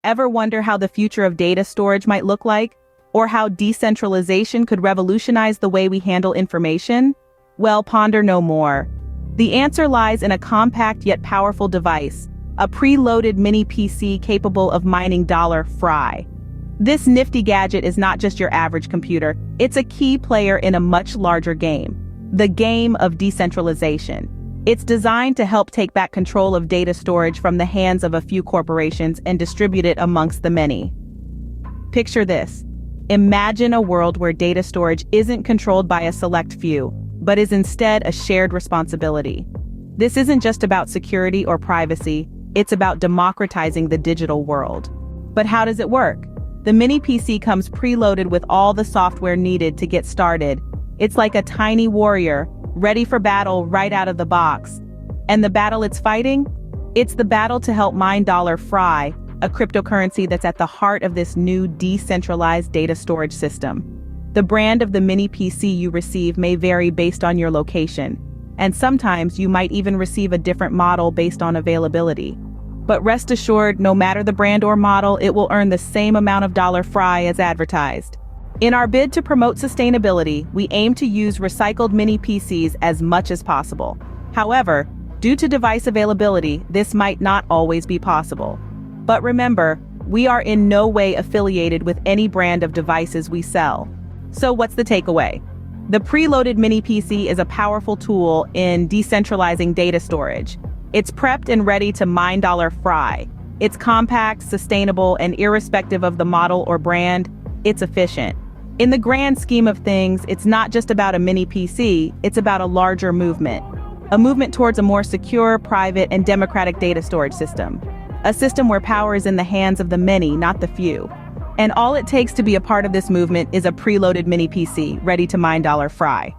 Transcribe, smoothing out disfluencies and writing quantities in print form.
Ever wonder how the future of data storage might look like? Or how decentralization could revolutionize the way we handle information? Well, ponder no more. The answer lies in a compact yet powerful device, a preloaded mini PC capable of mining $Fry. This nifty gadget is not just your average computer, it's a key player in a much larger game, the game of decentralization. It's designed to help take back control of data storage from the hands of a few corporations and distribute it amongst the many. Picture this. Imagine a world where data storage isn't controlled by a select few, but is instead a shared responsibility. This isn't just about security or privacy, it's about democratizing the digital world. But how does it work? The mini PC comes preloaded with all the software needed to get started. It's like a tiny warrior, ready for battle right out of the box. And the battle it's fighting? It's the battle to help mine Fry, a cryptocurrency that's at the heart of this new decentralized data storage system. The brand of the mini PC you receive may vary based on your location, and sometimes you might even receive a different model based on availability. But rest assured, no matter the brand or model, it will earn the same amount of Fry as advertised. In our bid to promote sustainability, we aim to use recycled mini PCs as much as possible. However, due to device availability, this might not always be possible. But remember, we are in no way affiliated with any brand of devices we sell. So what's the takeaway? The preloaded mini PC is a powerful tool in decentralizing data storage. It's prepped and ready to mine Fry. It's compact, sustainable, and irrespective of the model or brand, it's efficient. In the grand scheme of things, it's not just about a mini PC, it's about a larger movement. A movement towards a more secure, private, and democratic data storage system. A system where power is in the hands of the many, not the few. And all it takes to be a part of this movement is a preloaded mini PC ready to mine Fry.